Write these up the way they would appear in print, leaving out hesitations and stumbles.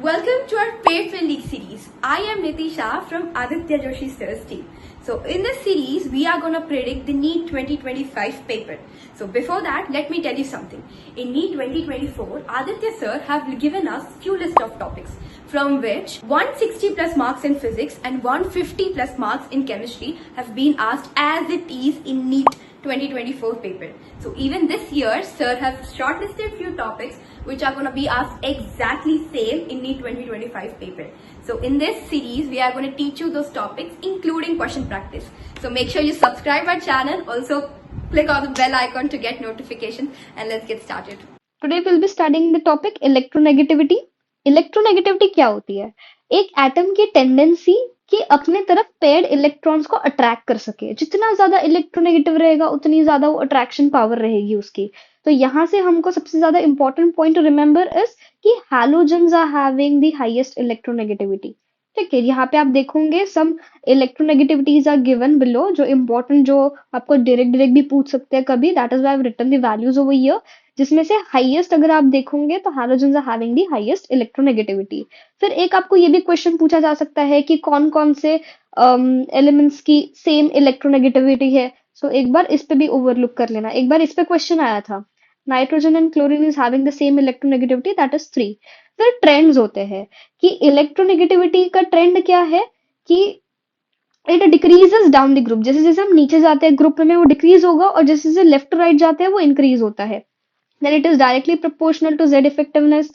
Welcome to our Paid Friendly series. I am Nitisha from Aditya Joshi Sir's team. So in this series, we are going to predict the NEET 2025 paper. So before that, let me tell you something. In NEET 2024, Aditya Sir have given us few list of topics from which 160 plus marks in physics and 150 plus marks in chemistry have been asked as it is in NEET 2024 paper. So even this year, Sir have shortlisted few topics which are going to be asked exactly same in NEET 2025 paper. So in this series, we are going to teach you those topics including question practice. So make sure you subscribe our channel. Also click on the bell icon to get notification and let's get started. Today we'll be studying the topic electronegativity. Electronegativity क्या होती है? एक atom की tendency कि अपने तरफ paired electrons को attract कर सके। जितना ज्यादा इलेक्ट्रोनेगेटिव रहेगा उतनी ज्यादा वो अट्रैक्शन पावर रहेगी उसकी। तो यहाँ से हमको सबसे ज्यादा important point to remember is कि halogens are having the highest electronegativity. ठीक है, यहाँ पे आप देखोगे some electronegativities are given below, जो इंपॉर्टेंट, जो आपको डायरेक्ट भी पूछ सकते हैं कभी। That is why I have written the values over here, जिसमें से हाईएस्ट अगर आप देखोगे तो halogens are having the highest electronegativity. फिर एक आपको ये भी क्वेश्चन पूछा जा सकता है कि कौन कौन से एलिमेंट्स की सेम इलेक्ट्रोनेगेटिविटी है। सो एक बार इस पे भी ओवरलुक कर लेना। एक बार इस पे क्वेश्चन आया था, nitrogen and chlorine is having the same electronegativity, that is 3। फिर ट्रेंड्स होते हैं कि इलेक्ट्रोनेगेटिविटी का ट्रेंड क्या है कि it decreases down the group. जैसे जैसे हम नीचे जाते हैं ग्रुप में वो डिक्रीज होगा, और जैसे जैसे लेफ्ट राइट जाते हैं वो इंक्रीज होता है। then it is directly proportional to Z effectiveness,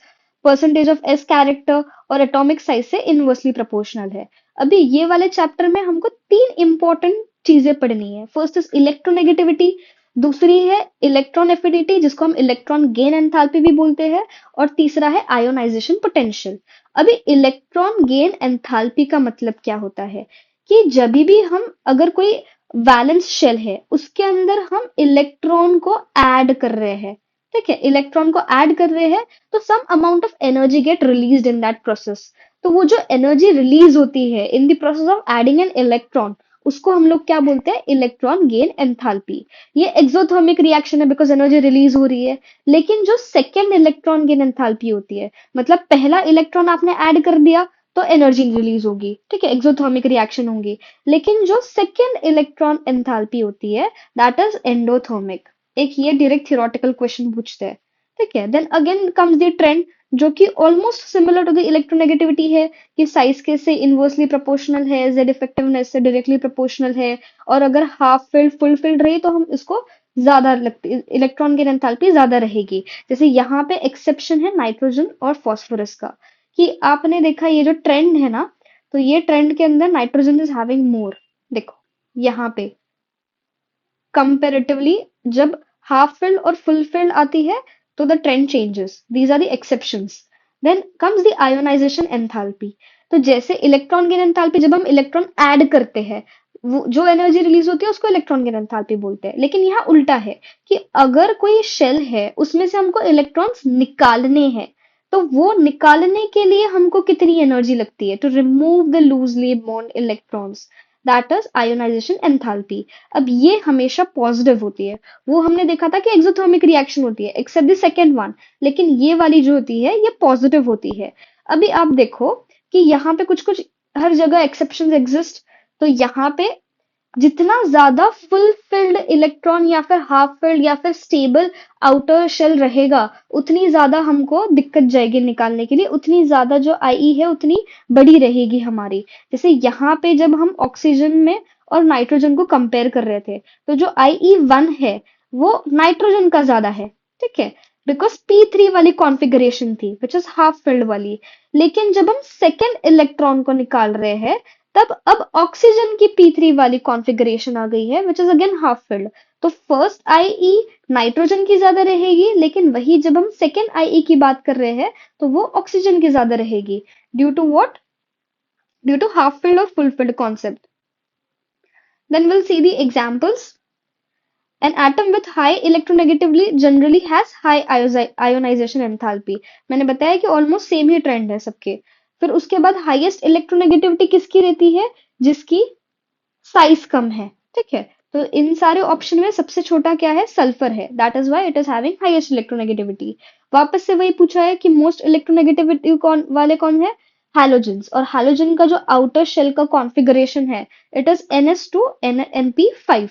percentage of S character और atomic size से inversely proportional है। अभी ये वाले चैप्टर में हमको 3 इंपॉर्टेंट चीजें पढ़नी है। फर्स्ट इज इलेक्ट्रोनेगेटिविटी, दूसरी है इलेक्ट्रॉन एफिनिटी जिसको हम इलेक्ट्रॉन गेन एंथैल्पी भी बोलते हैं, और तीसरा है आयोनाइजेशन पोटेंशियल। अभी इलेक्ट्रॉन गेन एंथैल्पी का मतलब क्या होता है कि जब भी हम, अगर कोई वैलेंस शेल है उसके अंदर हम इलेक्ट्रॉन को ऐड कर रहे हैं, ठीक है, इलेक्ट्रॉन को ऐड कर रहे हैं, तो some amount of energy get released in that process. तो वो जो एनर्जी रिलीज होती है in the process of adding an electron, उसको हम लोग क्या बोलते हैं? Electron gain enthalpy. ये एक्सोथर्मिक रिएक्शन है बिकॉज एनर्जी रिलीज हो रही है। लेकिन जो सेकेंड इलेक्ट्रॉन गेन एंथैल्पी होती है, मतलब पहला इलेक्ट्रॉन आपने ऐड कर दिया तो एनर्जी रिलीज होगी, ठीक है, एक्सोथर्मिक रिएक्शन होंगी। लेकिन जो सेकेंड इलेक्ट्रॉन एंथैल्पी होती है दैट इज एंडोथर्मिक। एक ये डायरेक्ट थियोरेटिकल क्वेश्चन पूछते हैं, ठीक है। Then again comes the trend जो कि almost similar to the electronegativity है कि साइज के से इनवर्सली प्रोपोर्शनल है, जेड इफेक्टिवनेस से डायरेक्टली प्रोपोर्शनल है, और अगर हाफ फिल्ड फुल फिल्ड रही तो हम इसको ज्यादा लगती, इलेक्ट्रॉन की एंथैल्पी ज्यादा रहेगी। जैसे यहाँ पे एक्सेप्शन है नाइट्रोजन और फॉस्फोरस का, कि आपने देखा ये जो ट्रेंड है ना, तो ये ट्रेंड के अंदर नाइट्रोजन इज हैविंग मोर। देखो यहाँ पे कंपेरेटिवली जब हाफ फिल्ड और फुल फिल्ड आती है तो the trend changes, these are the exceptions. Then comes the ionization enthalpy. तो जैसे इलेक्ट्रॉन गेन एंथैल्पी, जब हम इलेक्ट्रॉन ऐड करते हैं वो जो एनर्जी रिलीज होती है उसको इलेक्ट्रॉन गेन एंथैल्पी बोलते हैं। लेकिन यहाँ उल्टा है कि अगर कोई शेल है उसमें से हमको इलेक्ट्रॉन्स निकालने हैं, तो वो निकालने के लिए हमको कितनी एनर्जी लगती है? To remove the loosely bond electrons, that is ionization enthalpy. अब ये हमेशा पॉजिटिव होती है। वो हमने देखा था कि एक्सोथर्मिक रिएक्शन होती है एक्सेप्ट द सेकेंड वन, लेकिन ये वाली जो होती है ये पॉजिटिव होती है। अभी आप देखो कि यहाँ पे कुछ कुछ हर जगह एक्सेप्शन एग्जिस्ट। तो यहाँ पे जितना ज्यादा फुल फिल्ड इलेक्ट्रॉन या फिर हाफ फिल्ड या फिर स्टेबल आउटर शेल रहेगा उतनी ज्यादा हमको दिक्कत जाएगी निकालने के लिए, उतनी ज्यादा जो आई है उतनी बड़ी रहेगी हमारी। जैसे यहाँ पे जब हम ऑक्सीजन में और नाइट्रोजन को कंपेयर कर रहे थे तो जो IE1 है वो नाइट्रोजन का ज्यादा है, ठीक है, बिकॉज P3 वाली कॉन्फ़िगरेशन थी विच इज हाफ फिल्ड वाली। लेकिन जब हम सेकेंड इलेक्ट्रॉन को निकाल रहे हैं तब अब ऑक्सीजन की P3 वाली कॉन्फ़िगरेशन आ गई है which is again half filled. तो फर्स्ट IE नाइट्रोजन की ज्यादा रहेगी, लेकिन वही जब हम सेकेंड IE की बात कर रहे हैं तो वो ऑक्सीजन की ज्यादा रहेगी। Due to what? Due to half filled और full filled concept. Then will see the examples. An atom with high electronegativity generally has high ionization enthalpy। मैंने बताया कि ऑलमोस्ट सेम ही ट्रेंड है सबके। फिर उसके बाद हाईएस्ट इलेक्ट्रोनेगेटिविटी किसकी रहती है? जिसकी साइज कम है, ठीक है। तो इन सारे ऑप्शन में सबसे छोटा क्या है, सल्फर है, that is why it is having highest electronegativity. वापस से वही पूछा है कि मोस्ट इलेक्ट्रोनेगेटिविटी कौन है, हैलोजेंस। और हैलोजन का जो आउटर शेल का कॉन्फ़िगरेशन है, it is NS2 NP5।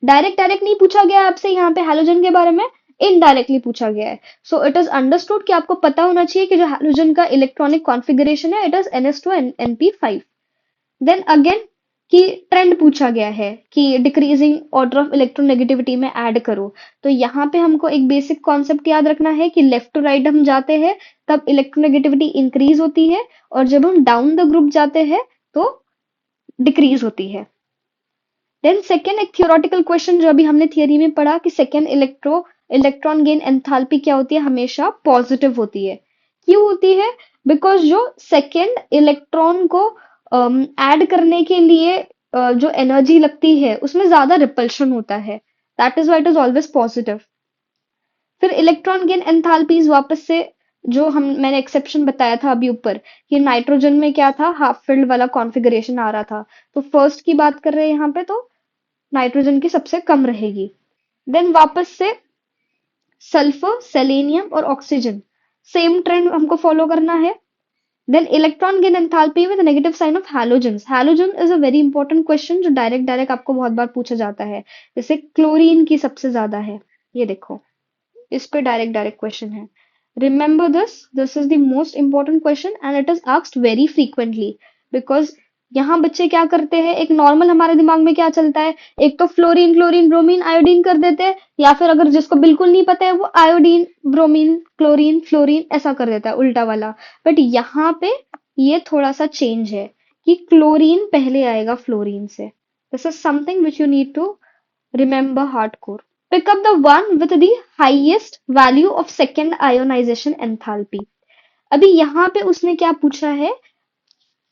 Direct direct नहीं पूछा गया आपसे यहाँ पे हैलोजन के बारे में, इनडायरेक्टली पूछा गया है। सो इट इज अंडरस्टूड कि आपको पता होना चाहिए कि जो हैलोजन का इलेक्ट्रॉनिक कॉन्फ़िगरेशन है, it is NS2 NP5। Then again कि ट्रेंड पूछा गया है कि डिक्रीजिंग ऑर्डर ऑफ इलेक्ट्रोनेगेटिविटी में ऐड करो। तो यहाँ पे हमको एक बेसिक कॉन्सेप्ट याद रखना है कि लेफ्ट टू राइट हम जाते हैं तब इलेक्ट्रोनेगेटिविटी इंक्रीज होती है, और जब हम डाउन द ग्रुप जाते हैं तो डिक्रीज होती है। देन सेकेंड एक थियोरेटिकल क्वेश्चन जो अभी हमने थियरी में पढ़ा कि सेकेंड इलेक्ट्रॉन गेन एंथैल्पी क्या होती है, हमेशा पॉजिटिव होती है। क्यों होती है? बिकॉज जो सेकेंड इलेक्ट्रॉन को ऐड करने के लिए जो एनर्जी लगती है उसमें ज्यादा रिपल्शन होता है, that is why it is always positive. फिर इलेक्ट्रॉन गेन एंथैल्पीज वापस से जो मैंने एक्सेप्शन बताया था अभी ऊपर कि नाइट्रोजन में क्या था, हाफ फिल्ड वाला कॉन्फ़िगरेशन आ रहा था। तो फर्स्ट की बात कर रहे हैं यहाँ पे, तो नाइट्रोजन की सबसे कम रहेगी। देन वापस से सल्फर, सेलेनियम और ऑक्सीजन, सेम ट्रेंड हमको फॉलो करना है। Then electron gain enthalpy with negative sign of halogens. Halogen is a very important question जो डायरेक्ट डायरेक्ट आपको बहुत बार पूछा जाता है। जैसे क्लोरीन की सबसे ज्यादा है, ये देखो, इस पे डायरेक्ट डायरेक्ट क्वेश्चन है। Remember this is the most important question and it is asked very frequently. Because यहाँ बच्चे क्या करते हैं, एक नॉर्मल हमारे दिमाग में क्या चलता है, एक तो फ्लोरीन क्लोरीन ब्रोमीन आयोडीन कर देते हैं, या फिर अगर जिसको बिल्कुल नहीं पता है वो आयोडीन ब्रोमीन क्लोरीन फ्लोरीन ऐसा कर देता है, उल्टा वाला। बट यहाँ पे ये थोड़ा सा चेंज है कि क्लोरीन पहले आएगा फ्लोरीन से। This is something which you need to remember hardcore. Pick up the one with the highest value of second ionization enthalpy। अभी यहाँ पे उसने क्या पूछा है,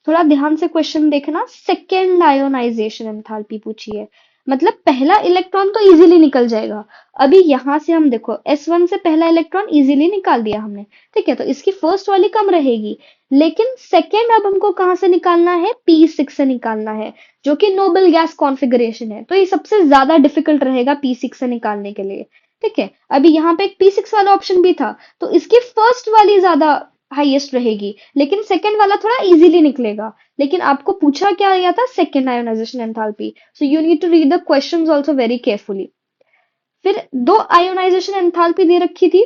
थोड़ा ध्यान से क्वेश्चन देखना, सेकेंड आयोनाइजेशन एंथैल्पी पूछी है, मतलब पहला इलेक्ट्रॉन तो इजीली निकल जाएगा। अभी यहां से हम देखो S1 से पहला इलेक्ट्रॉन इजीली निकाल दिया हमने, ठीक है, तो इसकी फर्स्ट वाली कम रहेगी। लेकिन सेकेंड अब हमको कहां से निकालना है, P6 से निकालना है, जो कि नोबल गैस कॉन्फ़िगरेशन है। तो ये सबसे ज्यादा डिफिकल्ट रहेगा P6 से निकालने के लिए, ठीक है। अभी यहाँ पे एक P6 वाला ऑप्शन भी था, तो इसकी फर्स्ट वाली ज्यादा हाईएस्ट रहेगी, लेकिन सेकंड वाला थोड़ा इजीली निकलेगा। लेकिन आपको पूछा क्या गया था, second ionization enthalpy, so you need to read the questions also very carefully. फिर दो आयोनाइजेशन एंथैल्पी दे रखी थी,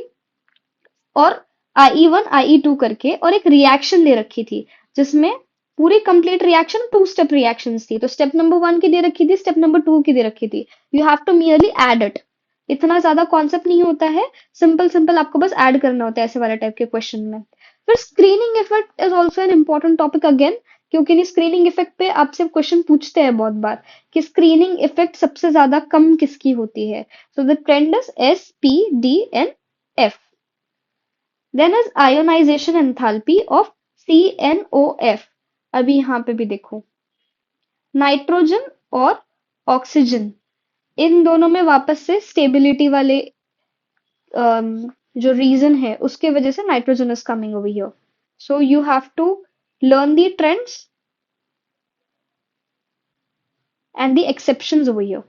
और IE1 IE2 करके, और एक रिएक्शन दे रखी थी जिसमें पूरी कंप्लीट रिएक्शन 2 स्टेप रिएक्शंस थी। तो स्टेप नंबर 1 की दे रखी थी, स्टेप नंबर 2 की दे रखी थी। You have to merely add it, इतना ज्यादा कॉन्सेप्ट नहीं होता है, सिंपल सिंपल आपको बस ऐड करना होता है ऐसे वाले टाइप के क्वेश्चन में। फिर screening effect is also an important topic again, क्योंकि स्क्रीनिंग इफेक्ट पे आपसे क्वेश्चन पूछते हैं बहुत बार कि स्क्रीनिंग इफेक्ट सबसे ज्यादा कम किसकी होती है। So the trend is SPDNF। Then is ionization enthalpy of CNOF। अभी यहाँ पे भी देखो, नाइट्रोजन और ऑक्सीजन, इन दोनों में वापस से स्टेबिलिटी वाले जो रीजन है उसके वजह से nitrogen is coming over here. So you have to learn the trends and the exceptions over here.